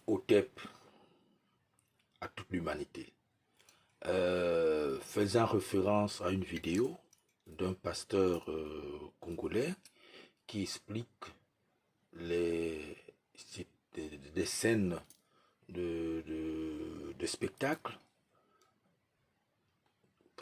Otep à toute l'humanité, faisant référence à une vidéo d'un pasteur congolais qui explique les, des scènes de spectacle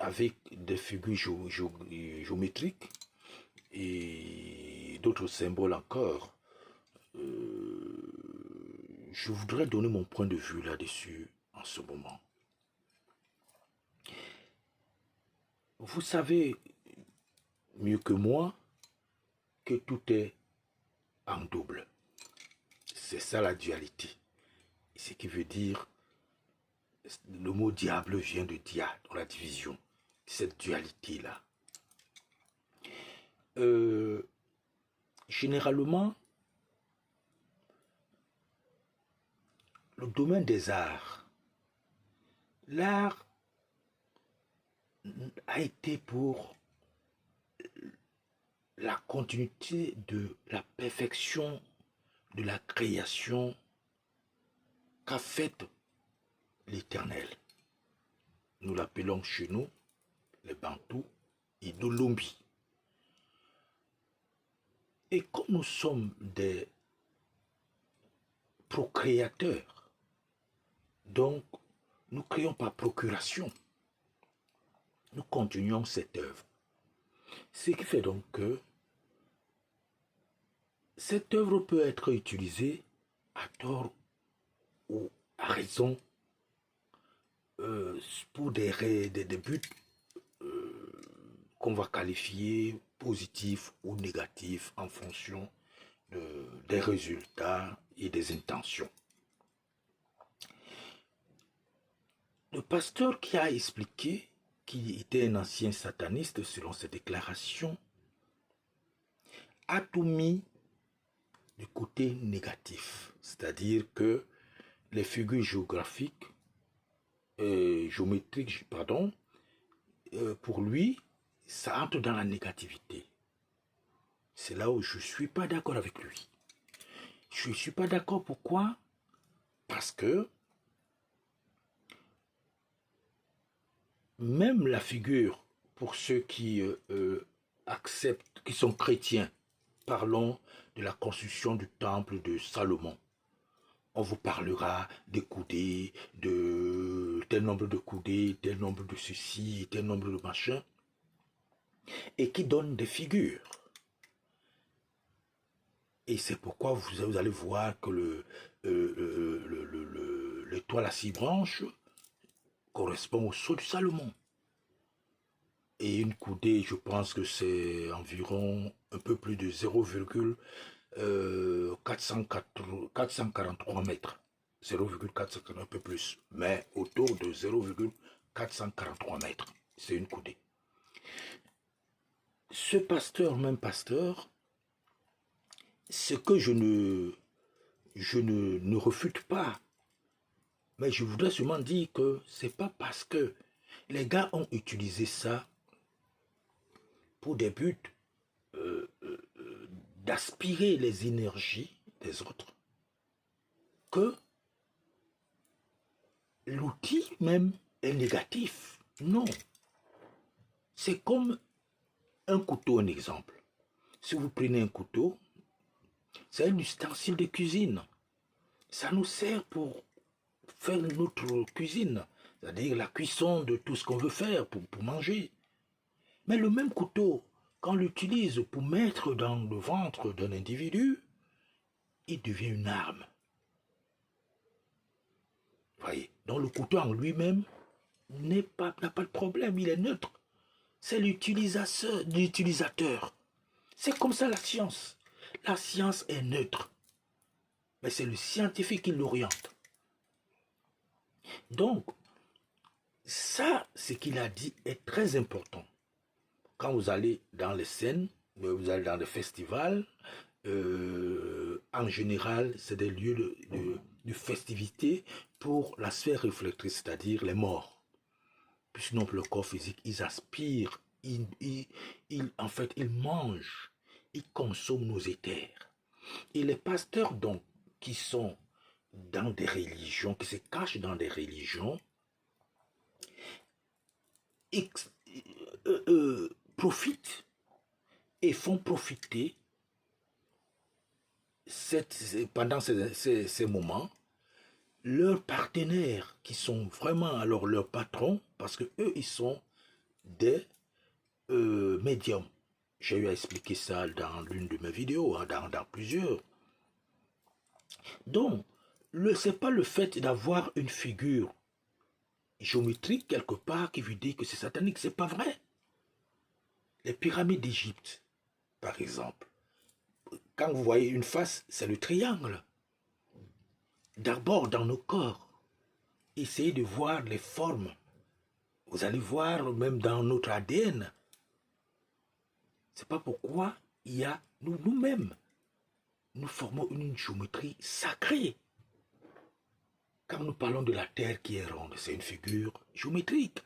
avec des figures géométriques et d'autres symboles encore. Je voudrais donner mon point de vue là-dessus en ce moment. Vous savez mieux que moi que tout est en double. C'est ça la dualité. Ce qui veut dire, le mot diable vient de dia, dans la division. Cette dualité-là. Généralement, le domaine des arts, l'art a été pour la continuité de la perfection de la création qu'a faite l'Éternel. Nous l'appelons chez nous, les Bantous, Idolombi. Et comme nous sommes des procréateurs, donc nous créons par procuration, nous continuons cette œuvre. Ce qui fait donc que cette œuvre peut être utilisée à tort ou à raison pour des buts qu'on va qualifier positifs ou négatifs en fonction des résultats et des intentions. Le pasteur qui a expliqué qu'il était un ancien sataniste selon ses déclarations a tout mis du côté négatif, c'est-à-dire que les figures géographiques, géométriques, pardon, pour lui, ça entre dans la négativité. C'est là où je ne suis pas d'accord avec lui. Je ne suis pas d'accord, pourquoi? Parce que même la figure, pour ceux qui acceptent, qui sont chrétiens, parlons de la construction du temple de Salomon. On vous parlera des coudées, de tel nombre de coudées, tel nombre de ceci, tel nombre de machins, et qui donne des figures. Et c'est pourquoi vous allez voir que l'étoile à 6 branches correspond au sceau du Salomon. Et une coudée, je pense que c'est environ un peu plus de 0,443 mètres. 0,443, un peu plus, mais autour de 0,443 mètres. C'est une coudée. Ce pasteur, même pasteur, ce que je ne refute pas, mais je voudrais seulement dire que c'est pas parce que les gars ont utilisé ça pour des buts d'aspirer les énergies des autres que l'outil même est négatif. Non. C'est comme un couteau, un exemple. Si vous prenez un couteau, c'est un ustensile de cuisine. Ça nous sert pour faire notre cuisine, c'est-à-dire la cuisson de tout ce qu'on veut faire pour manger. Mais le même couteau, quand on l'utilise pour mettre dans le ventre d'un individu, il devient une arme. Voyez, donc le couteau en lui-même n'a pas de problème, il est neutre. C'est l'utilisateur. C'est comme ça la science. La science est neutre. Mais c'est le scientifique qui l'oriente. Donc, ça, ce qu'il a dit est très important. Quand vous allez dans les scènes, vous allez dans les festivals, en général, c'est des lieux de festivité pour la sphère réflectrice, c'est-à-dire les morts. Puisque le corps physique, ils aspirent, en fait, ils mangent, ils consomment nos éthers. Et les pasteurs, donc, qui sont dans des religions, qui se cachent dans des religions, profitent et font profiter pendant ces moments leurs partenaires qui sont vraiment alors leurs patrons, parce que eux ils sont des médiums. J'ai eu à expliquer ça dans l'une de mes vidéos, hein, dans plusieurs. Donc, c'est pas le fait d'avoir une figure géométrique quelque part qui veut dire que c'est satanique, c'est pas vrai. Les pyramides d'Égypte, par exemple, quand vous voyez une face, c'est le triangle. D'abord dans nos corps, essayez de voir les formes. Vous allez voir même dans notre ADN. C'est pas pourquoi il y a nous-mêmes. Nous formons une géométrie sacrée. Quand nous parlons de la terre qui est ronde, c'est une figure géométrique.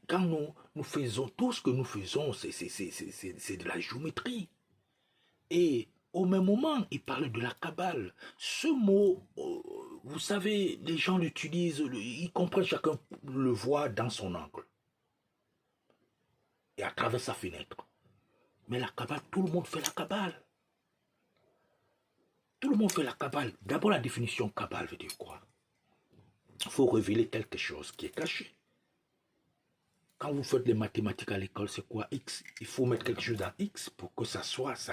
Quand nous faisons tout ce que nous faisons, c'est de la géométrie. Et au même moment, il parle de la Kabbale. Ce mot, vous savez, les gens l'utilisent, ils comprennent, chacun le voit dans son angle. Et à travers sa fenêtre. Mais la Kabbale, tout le monde fait la Kabbale. Tout le monde fait la Kabbale. D'abord, la définition Kabbale veut dire quoi? Il faut révéler quelque chose qui est caché. Quand vous faites les mathématiques à l'école, c'est quoi X? Il faut mettre quelque chose dans X pour que ça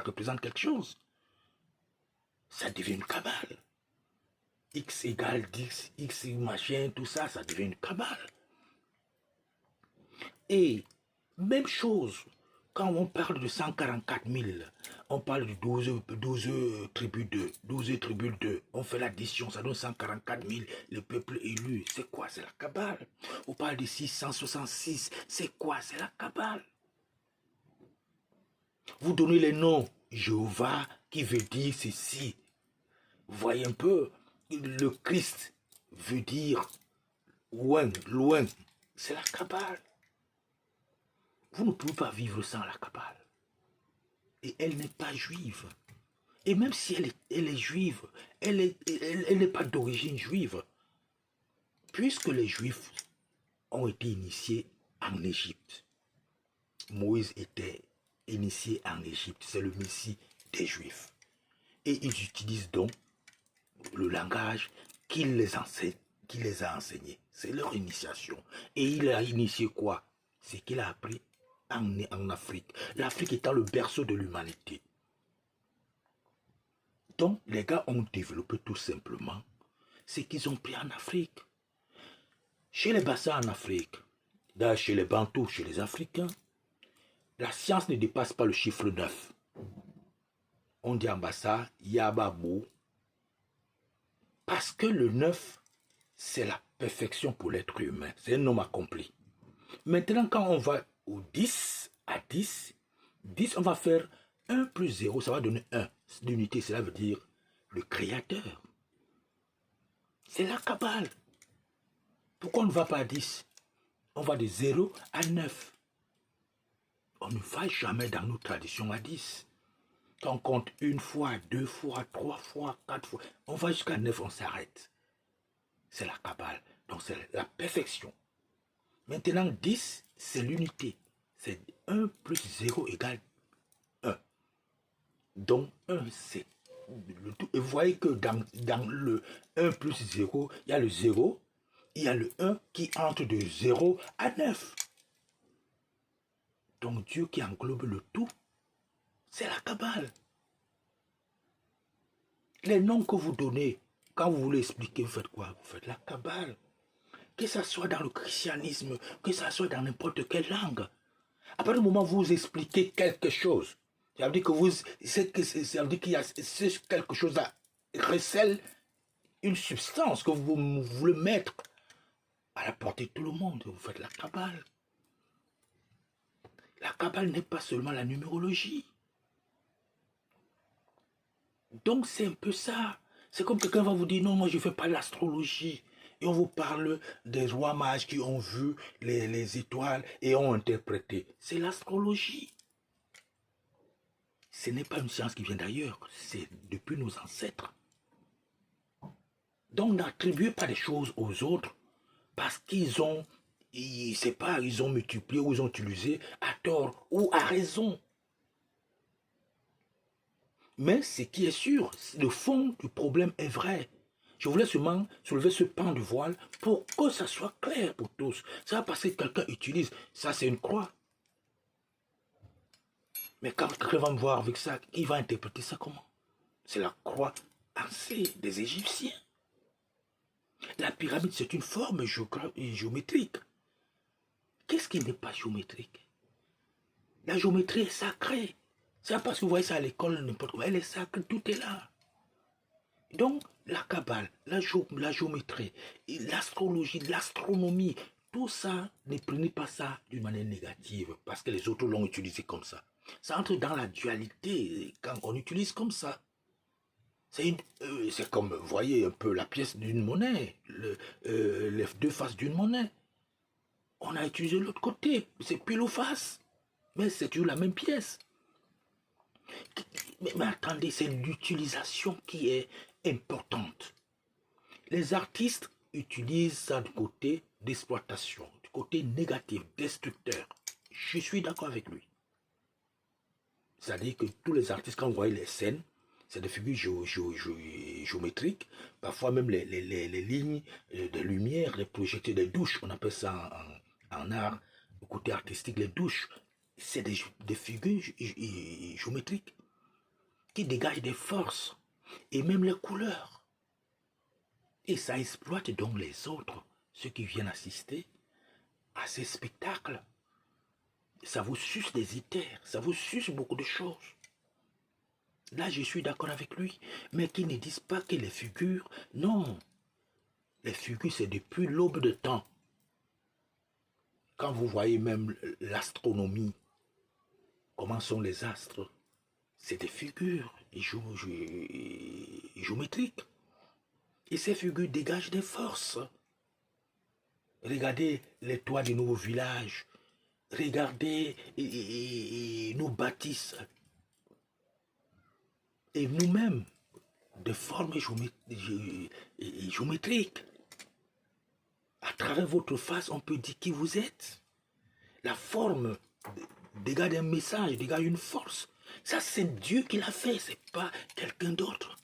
représente quelque chose. Ça devient une Kabbale. X égale 10, X machin, tout ça, ça devient une Kabbale. Et même chose, quand on parle de 144 000, on parle de 12 tribus 2, 12 tribus 2, on fait l'addition, ça donne 144 000, le peuple élu, c'est quoi? C'est la Kabbale. On parle de 666, c'est quoi? C'est la Kabbale. Vous donnez les noms, Jéhovah, qui veut dire ceci. Vous voyez un peu, le Christ veut dire loin, loin, c'est la Kabbale. Vous ne pouvez pas vivre sans la Kabbale. Et elle n'est pas juive. Et même si elle est juive, elle n'est pas d'origine juive. Puisque les Juifs ont été initiés en Égypte. Moïse était initié en Égypte. C'est le Messie des Juifs. Et ils utilisent donc le langage qu'il les a enseignés. C'est leur initiation. Et il a initié quoi? C'est qu'il a appris en Afrique. L'Afrique étant le berceau de l'humanité. Donc, les gars ont développé tout simplement ce qu'ils ont pris en Afrique. Chez les Bassas en Afrique, chez les Bantous, chez les Africains, la science ne dépasse pas le chiffre 9. On dit en Bassa, Yababou, parce que le 9, c'est la perfection pour l'être humain. C'est un homme accompli. Maintenant, quand on va au 10, à 10, on va faire 1 plus 0, ça va donner 1. L'unité, cela veut dire le créateur. C'est la Kabbale. Pourquoi on ne va pas à 10? On va de 0 à 9. On ne va jamais dans nos traditions à 10. Quand on compte une fois, 2 fois, 3 fois, 4 fois, on va jusqu'à 9, on s'arrête. C'est la Kabbale. Donc c'est la perfection. Maintenant, 10, c'est l'unité. C'est 1 plus 0 égale 1. Donc 1, c'est le tout. Et vous voyez que dans le 1 plus 0, il y a le 0, il y a le 1 qui entre de 0 à 9. Donc Dieu qui englobe le tout, c'est la Kabbale. Les noms que vous donnez, quand vous voulez expliquer, vous faites quoi? Vous faites la Kabbale. Que ça soit dans le christianisme, que ça soit dans n'importe quelle langue. À partir du moment où vous expliquez quelque chose, ça veut dire que ça veut dire qu'il y a quelque chose à recèle une substance que vous voulez mettre à la portée de tout le monde. Vous faites la Kabbale. La Kabbale n'est pas seulement la numérologie. Donc c'est un peu ça. C'est comme quelqu'un va vous dire, non, moi je ne fais pas l'astrologie. Et on vous parle des rois mages qui ont vu les étoiles et ont interprété. C'est l'astrologie. Ce n'est pas une science qui vient d'ailleurs. C'est depuis nos ancêtres. Donc, n'attribuez pas des choses aux autres parce qu'ils ont, c'est pas, ils ont multiplié ou ils ont utilisé à tort ou à raison. Mais ce qui est sûr, le fond du problème est vrai. Je voulais seulement soulever ce pan de voile pour que ça soit clair pour tous. Ça, parce que quelqu'un utilise, ça c'est une croix. Mais quand quelqu'un va me voir avec ça, il va interpréter ça comment? C'est la croix ancée des Égyptiens. La pyramide, c'est une forme géométrique. Qu'est-ce qui n'est pas géométrique? La géométrie est sacrée. C'est parce que vous voyez ça à l'école, n'importe quoi. Elle est sacrée, tout est là. Donc, la Kabbale, la géométrie, l'astrologie, l'astronomie, tout ça, ne prenez pas ça d'une manière négative, parce que les autres l'ont utilisé comme ça. Ça entre dans la dualité quand on utilise comme ça. C'est comme, vous voyez, un peu la pièce d'une monnaie, les deux faces d'une monnaie. On a utilisé l'autre côté, c'est pile ou face, mais c'est toujours la même pièce. Mais attendez, c'est l'utilisation qui est importante. Les artistes utilisent ça du côté d'exploitation, du côté négatif, destructeur. Je suis d'accord avec lui. C'est-à-dire que tous les artistes, quand vous voyez les scènes, c'est des figures géométriques, parfois même les lignes de lumière, les projecteurs, les douches, on appelle ça en art, le côté artistique, les douches, c'est des figures géométriques qui dégagent des forces, et même les couleurs. Et ça exploite donc les autres, ceux qui viennent assister à ces spectacles. Ça vous suce des ithères, ça vous suce beaucoup de choses. Là, je suis d'accord avec lui, mais qu'ils ne disent pas que les figures, non. Les figures, c'est depuis l'aube de temps. Quand vous voyez même l'astronomie, comment sont les astres, c'est des figures géométriques. Et ces figures dégagent des forces. Regardez les toits de nos villages. Regardez nos bâtisses. Et nous-mêmes, de formes géométriques. À travers votre face, on peut dire qui vous êtes. La forme dégage un message, dégage une force. Ça, c'est Dieu qui l'a fait, c'est pas quelqu'un d'autre.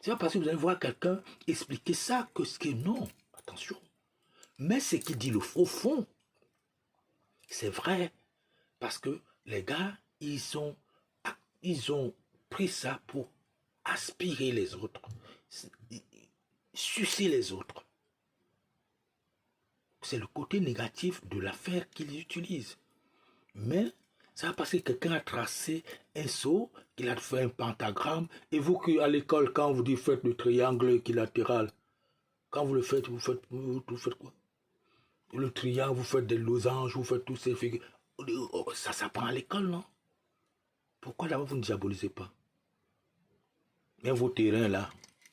C'est pas parce que vous allez voir quelqu'un expliquer ça que ce qui est non. Attention. Mais ce qui dit au fond, c'est vrai. Parce que les gars, ils ont pris ça pour aspirer les autres, sucer les autres. C'est le côté négatif de l'affaire qu'ils utilisent. Mais ça va parce que quelqu'un a tracé un saut, qu'il a fait un pentagramme, et vous qui à l'école, quand vous dites faites le triangle équilatéral, quand vous le faites, vous faites quoi? Le triangle, vous faites des losanges, vous faites tous ces figures. Ça s'apprend à l'école, non? Pourquoi là-bas vous ne diabolisez pas? Mais vos terrains là,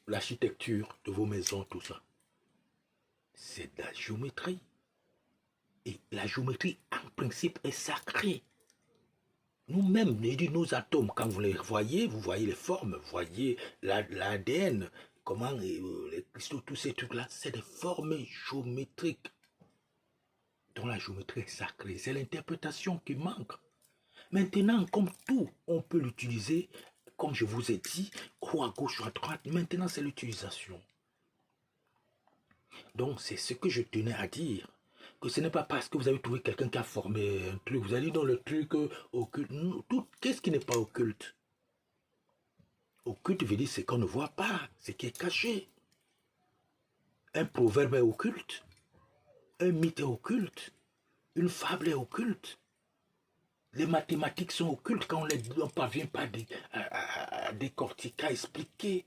l'architecture de vos maisons, tout ça, c'est de la géométrie. Et la géométrie, en principe, est sacrée. Nous-mêmes, nos atomes, quand vous les voyez, vous voyez les formes, vous voyez l'ADN, comment les cristaux, tous ces trucs-là, c'est des formes géométriques. Donc la géométrie est sacrée, c'est l'interprétation qui manque. Maintenant, comme tout, on peut l'utiliser, comme je vous ai dit, ou à gauche ou à droite. Maintenant, c'est l'utilisation. Donc, c'est ce que je tenais à dire. Que ce n'est pas parce que vous avez trouvé quelqu'un qui a formé un truc, vous allez dans le truc occulte. Qu'est-ce qui n'est pas occulte? Occulte veut dire ce qu'on ne voit pas, ce qui est caché. Un proverbe est occulte. Un mythe est occulte. Une fable est occulte. Les mathématiques sont occultes quand on ne parvient pas à décortiquer, à expliquer.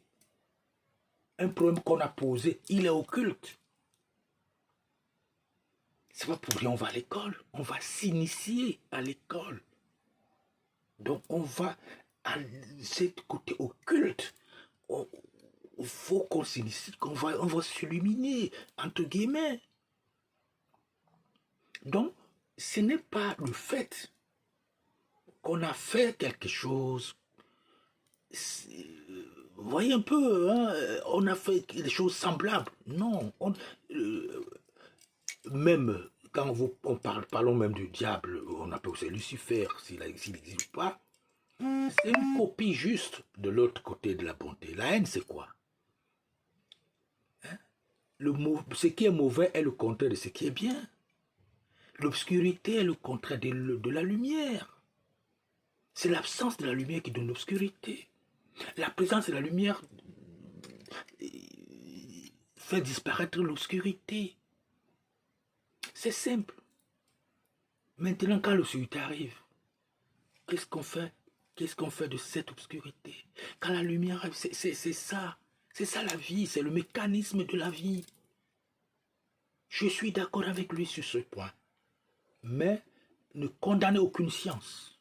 Un problème qu'on a posé, il est occulte. C'est pas pour rien on va à l'école. On va s'initier à l'école. Donc on va à ce côté occulte. Il faut qu'on s'initie, on va s'illuminer, entre guillemets. Donc, ce n'est pas le fait qu'on a fait quelque chose voyez un peu, hein, on a fait des choses semblables. Non, même quand parlons même du diable, on appelle aussi Lucifer, s'il n'existe pas, c'est une copie juste de l'autre côté de la bonté. La haine, c'est quoi? Hein? Ce qui est mauvais est le contraire de ce qui est bien. L'obscurité est le contraire de la lumière. C'est l'absence de la lumière qui donne l'obscurité. La présence de la lumière fait disparaître l'obscurité. C'est simple. Maintenant, quand l'obscurité arrive, qu'est-ce qu'on fait? Qu'est-ce qu'on fait de cette obscurité? Quand la lumière arrive, c'est ça. C'est ça la vie, c'est le mécanisme de la vie. Je suis d'accord avec lui sur ce point. Mais ne condamnez aucune science.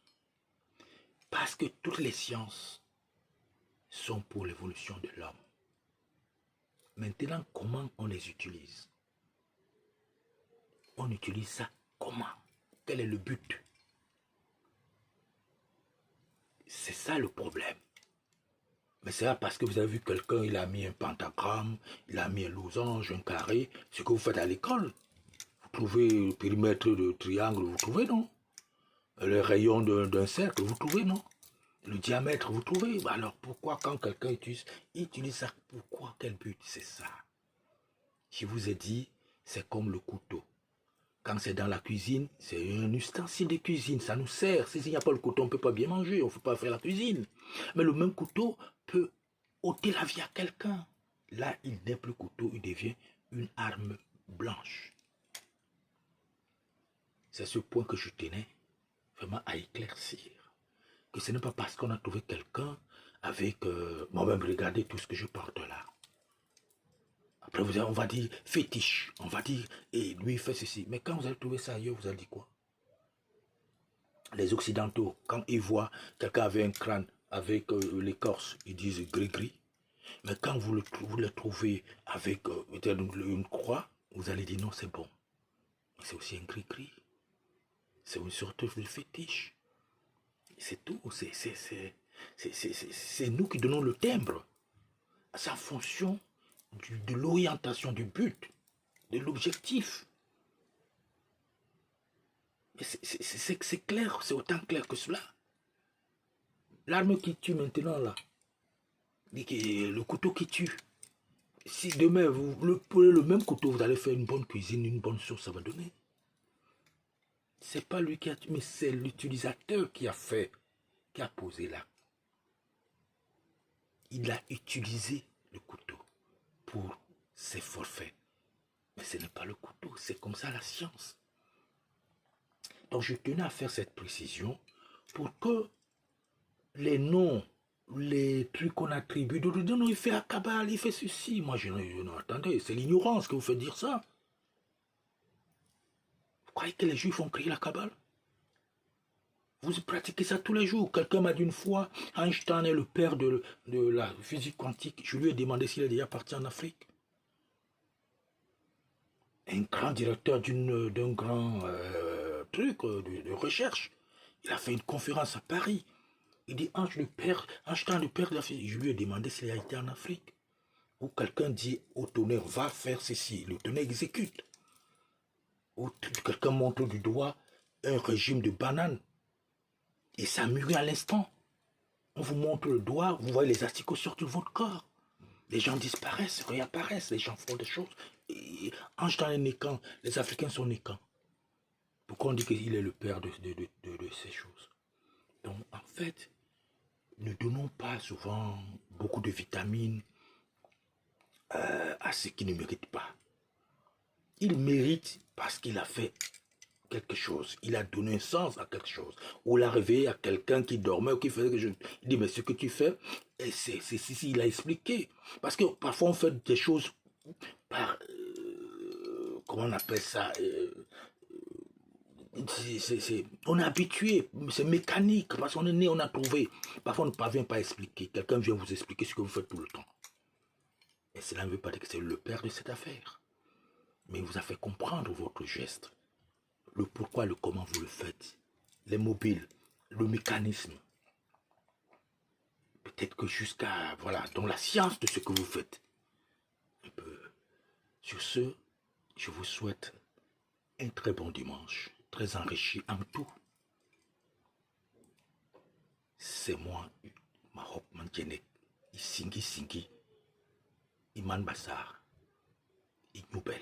Parce que toutes les sciences sont pour l'évolution de l'homme. Maintenant, comment on les utilise? On utilise ça comment? Quel est le but? C'est ça le problème. Mais c'est là parce que vous avez vu quelqu'un, il a mis un pentagramme, il a mis un losange, un carré, ce que vous faites à l'école. Vous trouvez le périmètre de triangle, vous trouvez, non? Le rayon d'un cercle, vous trouvez, non? Le diamètre, vous trouvez? Alors pourquoi quand quelqu'un utilise ça, pourquoi? Quel but? C'est ça. Je vous ai dit, c'est comme le couteau. Quand c'est dans la cuisine, c'est un ustensile de cuisine, ça nous sert. S'il n'y a pas le couteau, on ne peut pas bien manger, on ne peut pas faire la cuisine. Mais le même couteau peut ôter la vie à quelqu'un. Là, il n'est plus couteau, il devient une arme blanche. C'est ce point que je tenais vraiment à éclaircir. Que ce n'est pas parce qu'on a trouvé quelqu'un avec... moi-même, regardez tout ce que je porte là. Après, on va dire fétiche. On va dire, et lui, il fait ceci. Mais quand vous allez trouver ça ailleurs, vous allez dire quoi? Les Occidentaux, quand ils voient quelqu'un avec un crâne, avec l'écorce, ils disent gris-gris. Mais quand vous le trouvez avec une croix, vous allez dire non, c'est bon. C'est aussi un gris-gris. C'est une sorte de fétiche. C'est tout. C'est nous qui donnons le timbre. C'est en fonction de l'orientation, du but, de l'objectif. C'est clair, c'est autant clair que cela. L'arme qui tue maintenant, là, le couteau qui tue. Si demain, vous prenez le même couteau, vous allez faire une bonne cuisine, une bonne sauce, ça va donner. C'est pas lui qui a tué, mais c'est l'utilisateur qui a fait, qui a posé là. Il a utilisé le couteau pour ses forfaits. Mais ce n'est pas le couteau, c'est comme ça la science. Donc je tenais à faire cette précision pour que les noms, les trucs qu'on attribue, non, il fait la cabale, il fait ceci. Moi, non, attendez, c'est l'ignorance que vous faites dire ça. Vous croyez que les juifs ont créé la cabale? Vous pratiquez ça tous les jours. Quelqu'un m'a dit une fois, Einstein est le père de la physique quantique. Je lui ai demandé s'il est déjà parti en Afrique. Un grand directeur d'un grand truc de recherche. Il a fait une conférence à Paris. Il dit, Einstein, le père de la physique. Je lui ai demandé s'il a été en Afrique. Ou quelqu'un dit au tonnerre, va faire ceci. Le tonnerre exécute. Ou quelqu'un montre du doigt un régime de bananes. Et ça mûrit à l'instant. On vous montre le doigt, vous voyez les asticots sortir de votre corps. Les gens disparaissent, réapparaissent, les gens font des choses. Einstein est né quand? Les Africains sont nés quand? Pourquoi on dit qu'il est le père de ces choses? Donc, en fait, ne donnons pas souvent beaucoup de vitamines à ceux qui ne méritent pas. Il mérite parce qu'il a fait quelque chose. Il a donné un sens à quelque chose. Ou il a réveillé à quelqu'un qui dormait ou qui faisait quelque chose. Il dit, mais ce que tu fais, il a expliqué. Parce que parfois on fait des choses par... comment on appelle ça on est habitué, c'est mécanique, parce qu'on est né, on a trouvé. Parfois on ne parvient pas à expliquer. Quelqu'un vient vous expliquer ce que vous faites tout le temps. Et cela ne veut pas dire que c'est le père de cette affaire. Mais il vous a fait comprendre votre geste. Le pourquoi, le comment vous le faites, les mobiles, le mécanisme. peut-être que jusqu'à, voilà, dans la science de ce que vous faites. Un peu. Sur ce, je vous souhaite un très bon dimanche, très enrichi en tout. C'est moi, Mahop Manjenek, Isingi Singi, Iman Bassar, Ignoubel.